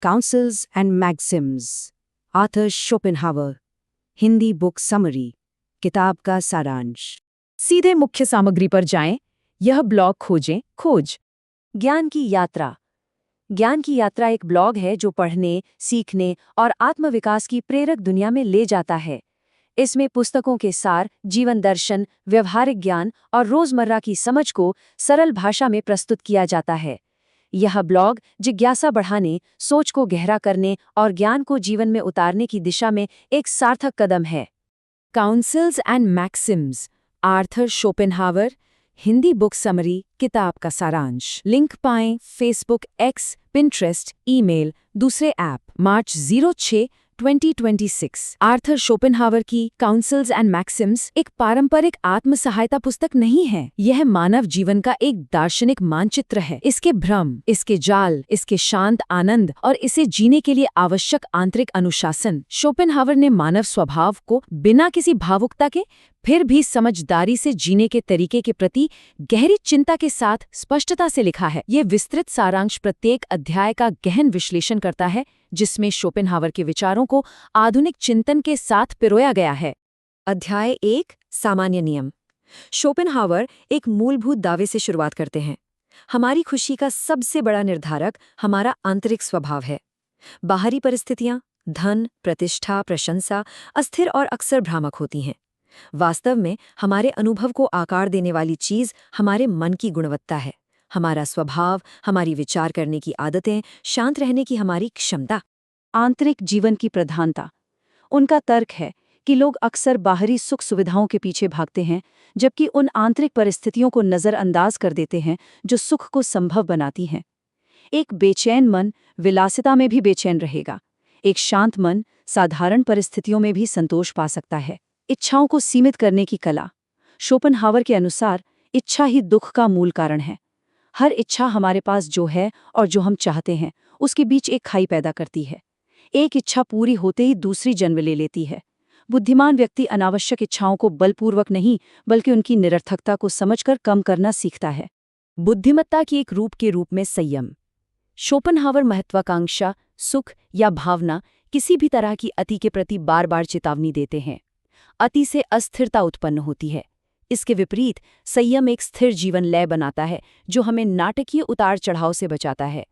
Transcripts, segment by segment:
Counsels and Maxims, Arthur Schopenhauer, Hindi book summary, किताब का सारांश। सीधे मुख्य सामग्री पर जाएं। यह ब्लॉग खोजें। खोज। ज्ञान की यात्रा। ज्ञान की यात्रा एक ब्लॉग है जो पढ़ने, सीखने और आत्मविकास की प्रेरक दुनिया में ले जाता है। इसमें पुस्तकों के सार, जीवन दर्शन, व्यवहारिक ज्ञान और रोजमर्रा की समझ को सरल भाषा में प्रस्तुत किया जाता है। यह ब्लॉग जिज्ञासा बढ़ाने, सोच को गहरा करने और ज्ञान को जीवन में उतारने की दिशा में एक सार्थक कदम है। Councils and Maxim's, Arthur Schopenhauer, Hindi book summary, किताब का सारांश। लिंक पाएं फेसबुक, एक्स, पिंटरेस्ट, ईमेल, दूसरे ऐप। मार्च 06, 2026। आर्थर शोपेनहावर की काउंसल्स एंड मैक्सिम्स एक पारंपरिक आत्म सहायता पुस्तक नहीं है। यह मानव जीवन का एक दार्शनिक मानचित्र है। इसके भ्रम, इसके जाल, इसके शांत आनंद और इसे जीने के लिए आवश्यक आंतरिक अनुशासन। शोपेनहावर ने मानव स्वभाव को बिना किसी भावुकता के फिर भी समझदारी से जीने के तरीके के प्रति गहरी चिंता के साथ स्पष्टता से लिखा है। ये विस्तृत सारांश प्रत्येक अध्याय का गहन विश्लेषण करता है, जिसमें शोपेनहावर के विचारों को आधुनिक चिंतन के साथ पिरोया गया है। अध्याय 1, सामान्य नियम। शोपेनहावर एक मूलभूत दावे से शुरुआत करते हैं। हमारी खुशी का सबसे बड़ा निर्धारक हमारा आंतरिक स्वभाव है। बाहरी परिस्थितियां, धन, प्रतिष्ठा, प्रशंसा अस्थिर और अक्सर भ्रामक होती हैं। वास्तव में हमारे अनुभव को आकार देने वाली चीज हमारे मन की गुणवत्ता है, हमारा स्वभाव, हमारी विचार करने की आदतें, शांत रहने की हमारी क्षमता। आंतरिक जीवन की प्रधानता। उनका तर्क है कि लोग अक्सर बाहरी सुख सुविधाओं के पीछे भागते हैं, जबकि उन आंतरिक परिस्थितियों को नज़रअंदाज कर देते हैं जो सुख को संभव बनाती हैं। एक बेचैन मन विलासिता में भी बेचैन रहेगा। एक शांत मन साधारण परिस्थितियों में भी संतोष पा सकता है। इच्छाओं को सीमित करने की कला। शोपेनहावर के अनुसार इच्छा ही दुख का मूल कारण है। हर इच्छा हमारे पास जो है और जो हम चाहते हैं उसके बीच एक खाई पैदा करती है। एक इच्छा पूरी होते ही दूसरी जन्म ले लेती है। बुद्धिमान व्यक्ति अनावश्यक इच्छाओं को बलपूर्वक नहीं बल्कि उनकी निरर्थकता को समझकर कम करना सीखता है। बुद्धिमत्ता की एक रूप के रूप में संयम। शोपेनहावर महत्वाकांक्षा, सुख या भावना किसी भी तरह की अति के प्रति बार बार चेतावनी देते हैं। अति से अस्थिरता उत्पन्न होती है। इसके विपरीत संयम एक स्थिर जीवन लय बनाता है जो हमें नाटकीय उतार चढ़ाव से बचाता है।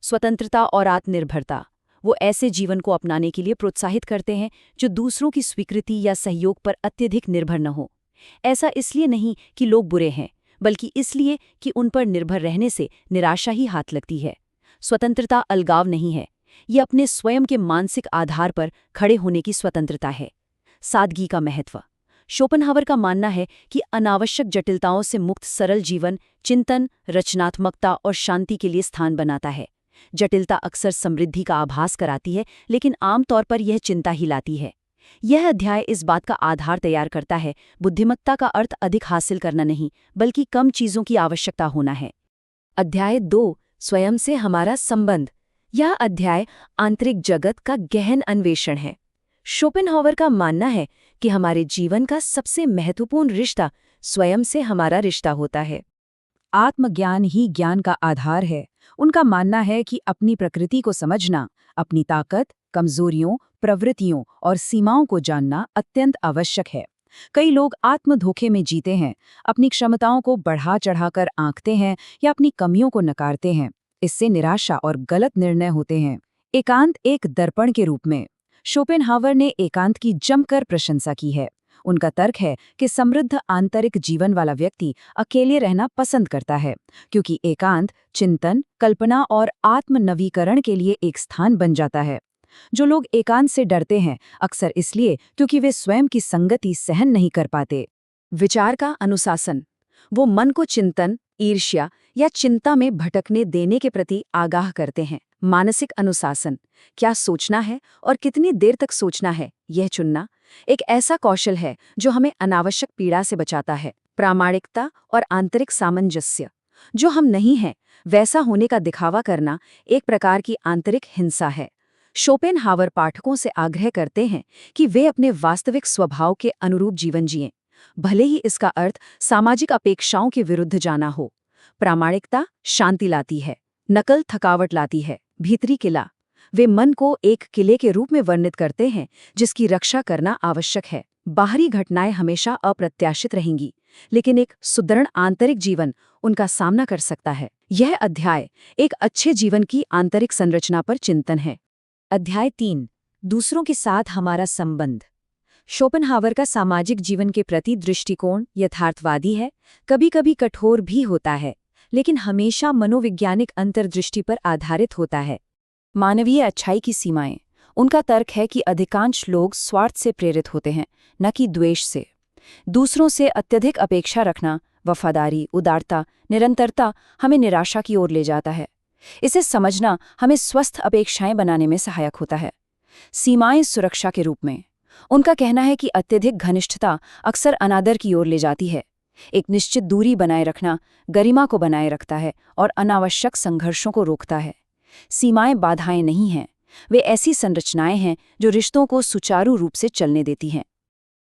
स्वतंत्रता और आत्मनिर्भरता, वो ऐसे जीवन को अपनाने के लिए प्रोत्साहित करते हैं जो दूसरों की स्वीकृति या सहयोग पर अत्यधिक निर्भर न हो। ऐसा इसलिए नहीं कि लोग बुरे हैं, बल्कि इसलिए कि उन पर निर्भर रहने से निराशा ही हाथ लगती है। स्वतंत्रता अलगाव नहीं है, ये अपने स्वयं के मानसिक आधार पर खड़े होने की स्वतंत्रता है। सादगी का महत्व। शोपेनहावर का मानना है कि अनावश्यक जटिलताओं से मुक्त सरल जीवन चिंतन, रचनात्मकता और शांति के लिए स्थान बनाता है। जटिलता अक्सर समृद्धि का आभास कराती है, लेकिन आमतौर पर यह चिंता ही लाती है। यह अध्याय इस बात का आधार तैयार करता है, बुद्धिमत्ता का अर्थ अधिक हासिल करना नहीं, बल्कि कम चीजों की आवश्यकता होना है। अध्याय 2, स्वयं से हमारा संबंध। यह अध्याय आंतरिक जगत का गहन अन्वेषण है। शोपेनहावर का मानना है कि हमारे जीवन का सबसे महत्वपूर्ण रिश्ता स्वयं से हमारा रिश्ता होता है। आत्मज्ञान ही ज्ञान का आधार है। उनका मानना है कि अपनी प्रकृति को समझना, अपनी ताकत, कमजोरियों, प्रवृत्तियों और सीमाओं को जानना अत्यंत आवश्यक है। कई लोग आत्मधोखे में जीते हैं, अपनी क्षमताओं को बढ़ा चढ़ाकर आंकते हैं या अपनी कमियों को नकारते हैं। इससे निराशा और गलत निर्णय होते हैं। एकांत एक दर्पण के रूप में। शोपेनहावर ने एकांत की जमकर प्रशंसा की है। उनका तर्क है कि समृद्ध आंतरिक जीवन वाला व्यक्ति अकेले रहना पसंद करता है, क्योंकि एकांत चिंतन, कल्पना और आत्मनवीकरण के लिए एक स्थान बन जाता है। जो लोग एकांत से डरते हैं, अक्सर इसलिए क्योंकि वे स्वयं की संगति सहन नहीं कर पाते। विचार का अनुशासन। वो मन को चिंतन, ईर्ष्या या चिंता में भटकने देने के प्रति आगाह करते हैं। मानसिक अनुशासन, क्या सोचना है और कितनी देर तक सोचना है, यह चुनना एक ऐसा कौशल है जो हमें अनावश्यक पीड़ा से बचाता है। प्रामाणिकता और आंतरिक सामंजस्य, जो हम नहीं हैं वैसा होने का दिखावा करना एक प्रकार की आंतरिक हिंसा है। शोपेनहावर पाठकों से आग्रह करते हैं कि वे अपने वास्तविक स्वभाव के अनुरूप जीवन जिएं, भले ही इसका अर्थ सामाजिक अपेक्षाओं के विरुद्ध जाना हो। प्रामाणिकता शांति लाती है, नकल थकावट लाती है, भीतरी किला। वे मन को एक किले के रूप में वर्णित करते हैं जिसकी रक्षा करना आवश्यक है। बाहरी घटनाएं हमेशा अप्रत्याशित रहेंगी, लेकिन एक सुदृढ़ आंतरिक जीवन उनका सामना कर सकता है। यह अध्याय एक अच्छे जीवन की आंतरिक संरचना पर चिंतन है। अध्याय 3, दूसरों के साथ हमारा संबंध। शोपेनहावर का सामाजिक जीवन के प्रति दृष्टिकोण यथार्थवादी है, कभी कभी कठोर भी होता है, लेकिन हमेशा मनोवैज्ञानिक अंतर्दृष्टि पर आधारित होता है। मानवीय अच्छाई की सीमाएं। उनका तर्क है कि अधिकांश लोग स्वार्थ से प्रेरित होते हैं, न कि द्वेष से। दूसरों से अत्यधिक अपेक्षा रखना, वफादारी, उदारता, निरंतरता हमें निराशा की ओर ले जाता है। इसे समझना हमें स्वस्थ अपेक्षाएं बनाने में सहायक होता है। सीमाएं सुरक्षा के रूप में। उनका कहना है कि अत्यधिक घनिष्ठता अक्सर अनादर की ओर ले जाती है। एक निश्चित दूरी बनाए रखना गरिमा को बनाए रखता है और अनावश्यक संघर्षों को रोकता है। सीमाएं बाधाएं नहीं हैं, वे ऐसी संरचनाएं हैं जो रिश्तों को सुचारू रूप से चलने देती हैं।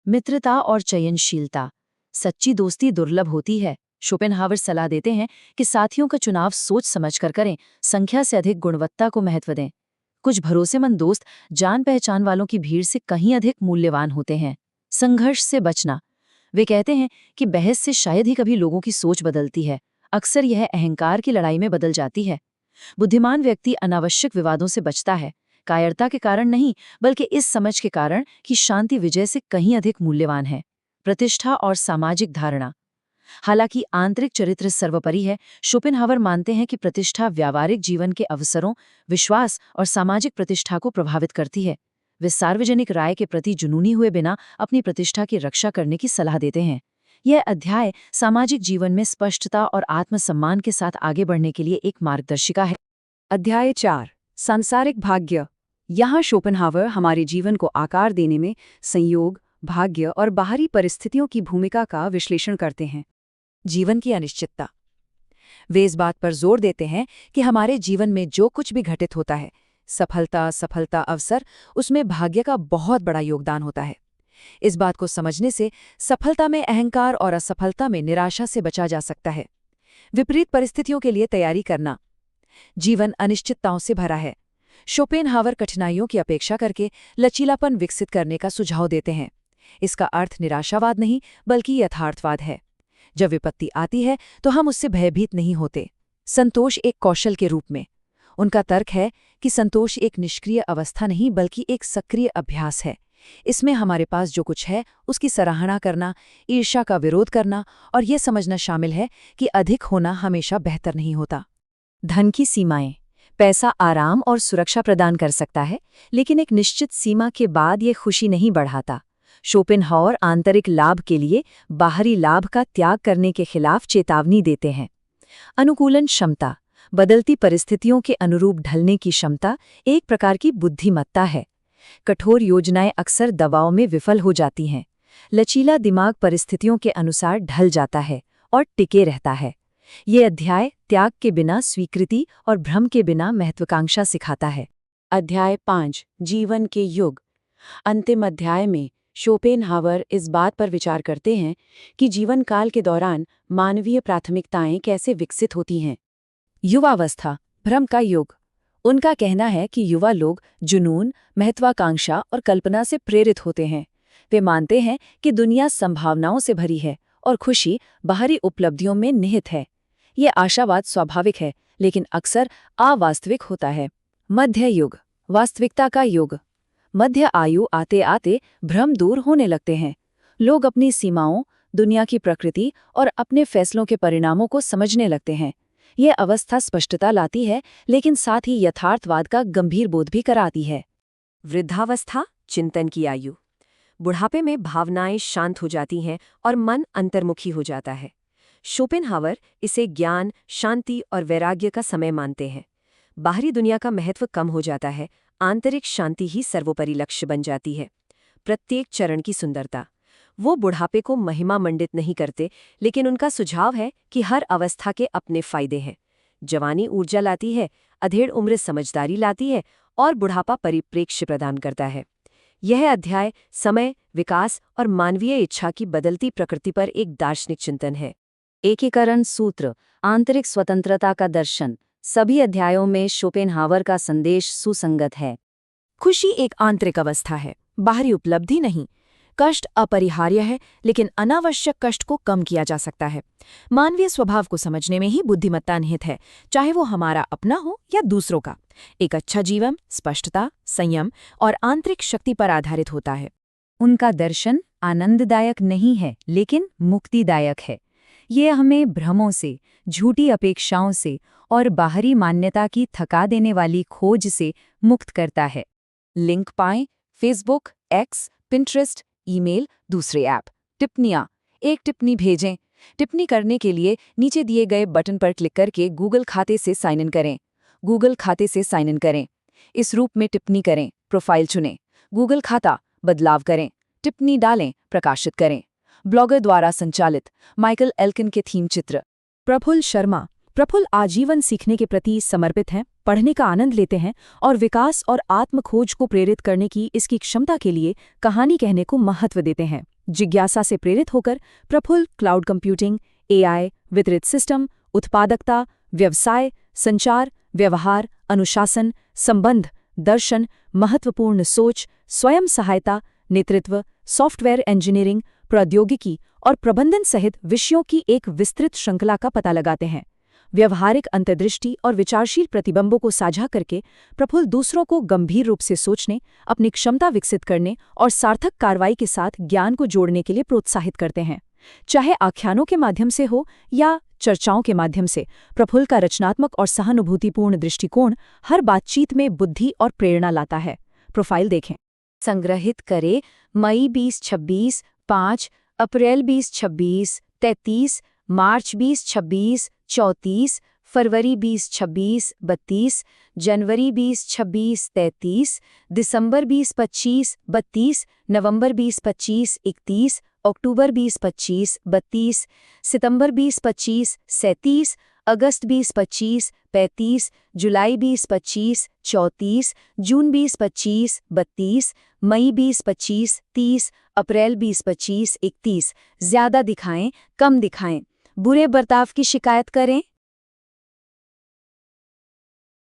मित्रता और चयनशीलता। सच्ची दोस्ती दुर्लभ होती है। शोपेनहावर सलाह देते हैं कि साथियों का चुनाव सोच समझकर करें, संख्या से अधिक गुणवत्ता को महत्व दें। कुछ भरोसेमंद दोस्त जान पहचान वालों की भीड़ से कहीं अधिक मूल्यवान होते हैं। संघर्ष से बचना। वे कहते हैं कि बहस से शायद ही कभी लोगों की सोच बदलती है, अक्सर यह अहंकार की लड़ाई में बदल जाती है। बुद्धिमान व्यक्ति अनावश्यक विवादों से बचता है, कायरता के कारण नहीं, बल्कि इस समझ के कारण कि शांति विजय से कहीं अधिक मूल्यवान है। प्रतिष्ठा और सामाजिक धारणा। हालांकि आंतरिक चरित्र सर्वोपरि है, शोपेनहावर मानते हैं कि प्रतिष्ठा व्यावहारिक जीवन के अवसरों, विश्वास और सामाजिक प्रतिष्ठा को प्रभावित करती है। वे सार्वजनिक राय के प्रति जुनूनी हुए बिना अपनी प्रतिष्ठा की रक्षा करने की सलाह देते हैं। यह अध्याय सामाजिक जीवन में स्पष्टता और आत्मसम्मान के साथ आगे बढ़ने के लिए एक मार्गदर्शिका है। अध्याय 4, सांसारिक भाग्य। यहाँ शोपेनहावर हमारे जीवन को आकार देने में संयोग, भाग्य और बाहरी परिस्थितियों की भूमिका का विश्लेषण करते हैं। जीवन की अनिश्चितता। वे इस बात पर जोर देते हैं कि हमारे जीवन में जो कुछ भी घटित होता है, सफलता, अवसर, उसमें भाग्य का बहुत बड़ा योगदान होता है। इस बात को समझने से सफलता में अहंकार और असफलता में निराशा से बचा जा सकता है। विपरीत परिस्थितियों के लिए तैयारी करना। जीवन अनिश्चितताओं से भरा है। शोपेनहावर कठिनाइयों की अपेक्षा करके लचीलापन विकसित करने का सुझाव देते हैं। इसका अर्थ निराशावाद नहीं, बल्कि यथार्थवाद है। जब विपत्ति आती है तो हम उससे भयभीत नहीं होते। संतोष एक कौशल के रूप में। उनका तर्क है कि संतोष एक निष्क्रिय अवस्था नहीं, बल्कि एक सक्रिय अभ्यास है। इसमें हमारे पास जो कुछ है उसकी सराहना करना, ईर्ष्या का विरोध करना और यह समझना शामिल है कि अधिक होना हमेशा बेहतर नहीं होता। धन की सीमाएं। पैसा आराम और सुरक्षा प्रदान कर सकता है, लेकिन एक निश्चित सीमा के बाद ये खुशी नहीं बढ़ाता। शोपेनहावर आंतरिक लाभ के लिए बाहरी लाभ का त्याग करने के खिलाफ चेतावनी देते हैं। अनुकूलन क्षमता। बदलती परिस्थितियों के अनुरूप ढलने की क्षमता एक प्रकार की बुद्धिमत्ता है। कठोर योजनाएं अक्सर दबाव में विफल हो जाती हैं। लचीला दिमाग परिस्थितियों के अनुसार ढल जाता है और टिके रहता है। ये अध्याय त्याग के बिना स्वीकृति और भ्रम के बिना महत्वाकांक्षा सिखाता है। अध्याय 5, जीवन के युग। अंतिम अध्याय में शोपेनहावर इस बात पर विचार करते हैं कि जीवन काल के दौरान मानवीय प्राथमिकताएं कैसे विकसित होती हैं। युवावस्था, भ्रम का युग। उनका कहना है कि युवा लोग जुनून, महत्वाकांक्षा और कल्पना से प्रेरित होते हैं। वे मानते हैं कि दुनिया संभावनाओं से भरी है और खुशी बाहरी उपलब्धियों में निहित है। ये आशावाद स्वाभाविक है, लेकिन अक्सर अवास्तविक होता है। मध्य युग, वास्तविकता का युग। मध्य आयु आते आते भ्रम दूर होने लगते हैं। लोग अपनी सीमाओं, दुनिया की प्रकृति और अपने फैसलों के परिणामों को समझने लगते हैं। यह अवस्था स्पष्टता लाती है, लेकिन साथ ही यथार्थवाद का गंभीर बोध भी कराती है। वृद्धावस्था, चिंतन की आयु। बुढ़ापे में भावनाएं शांत हो जाती हैं और मन अंतर्मुखी हो जाता है। शोपेनहावर इसे ज्ञान, शांति और वैराग्य का समय मानते हैं। बाहरी दुनिया का महत्व कम हो जाता है, आंतरिक शांति ही सर्वोपरि लक्ष्य बन जाती है। प्रत्येक चरण की सुंदरता। वो बुढ़ापे को महिमा मंडित नहीं करते, लेकिन उनका सुझाव है कि हर अवस्था के अपने फायदे हैं। जवानी ऊर्जा लाती है, अधेड़ उम्र समझदारी लाती है और बुढ़ापा परिप्रेक्ष्य प्रदान करता है। यह अध्याय समय, विकास और मानवीय इच्छा की बदलती प्रकृति पर एक दार्शनिक चिंतन है। एकीकरण सूत्र, आंतरिक स्वतंत्रता का दर्शन, सभी अध्यायों में शोपेनहावर का संदेश सुसंगत है। खुशी एक आंतरिक अवस्था है, बाहरी उपलब्धि नहीं। कष्ट अपरिहार्य है, लेकिन अनावश्यक कष्ट को कम किया जा सकता है। मानवीय स्वभाव को समझने में ही बुद्धिमत्ता निहित है, चाहे वो हमारा अपना हो या दूसरों का। एक अच्छा जीवन स्पष्टता, संयम और आंतरिक शक्ति पर आधारित होता है। उनका दर्शन आनंददायक नहीं है, लेकिन मुक्तिदायक है। ये हमें भ्रमों से, झूठी अपेक्षाओं से और बाहरी मान्यता की थका देने वाली खोज से मुक्त करता है। लिंक पाएं: फेसबुक, एक्स, पिंटरेस्ट, ईमेल, दूसरे ऐप। टिप्पणियां: एक टिप्पणी भेजें। टिप्पणी करने के लिए नीचे दिए गए बटन पर क्लिक करके गूगल खाते से साइन इन करें। गूगल खाते से साइन इन करें। इस रूप में टिप्पणी करें, प्रोफाइल चुनें, गूगल खाता, बदलाव करें, टिप्पणी डालें, प्रकाशित करें। ब्लॉगर द्वारा संचालित, माइकल एल्किन के थीम चित्र। प्रफुल्ल शर्मा। प्रफुल्ल आजीवन सीखने के प्रति समर्पित हैं, पढ़ने का आनंद लेते हैं और विकास और आत्मखोज को प्रेरित करने की इसकी क्षमता के लिए कहानी कहने को महत्व देते हैं। जिज्ञासा से प्रेरित होकर प्रफुल्ल क्लाउड कंप्यूटिंग, एआई, वितरित सिस्टम, उत्पादकता, व्यवसाय, संचार, व्यवहार, अनुशासन, संबंध, दर्शन, महत्वपूर्ण सोच, स्वयं सहायता, नेतृत्व, सॉफ्टवेयर इंजीनियरिंग, प्रौद्योगिकी और प्रबंधन सहित विषयों की एक विस्तृत श्रृंखला का पता लगाते हैं। व्यवहारिक अंतर्दृष्टि और विचारशील प्रतिबंबों को साझा करके प्रफुल्ल दूसरों को गंभीर रूप से सोचने, अपनी क्षमता विकसित करने और सार्थक कार्रवाई के साथ ज्ञान को जोड़ने के लिए प्रोत्साहित करते हैं। चाहे आख्यानों के माध्यम से हो या चर्चाओं के माध्यम से, प्रफुल्ल का रचनात्मक और सहानुभूतिपूर्ण दृष्टिकोण हर बातचीत में बुद्धि और प्रेरणा लाता है। प्रोफाइल देखें। संग्रहित करें: मई 2026, 5 अप्रैल 2026, 33 मार्च 2026, 34 फरवरी 2026, 32 जनवरी 2026, 33 दिसंबर 2025, 32 नवंबर 2025, 31 अक्टूबर 2025, 32 सितंबर 2025, 37 अगस्त 2025, 35 जुलाई 2025, 34 जून 2025, 32 मई 2025, 30 अप्रैल 2025, 31। ज़्यादा दिखाएं, कम दिखाएं। बुरे बर्ताव की शिकायत करें,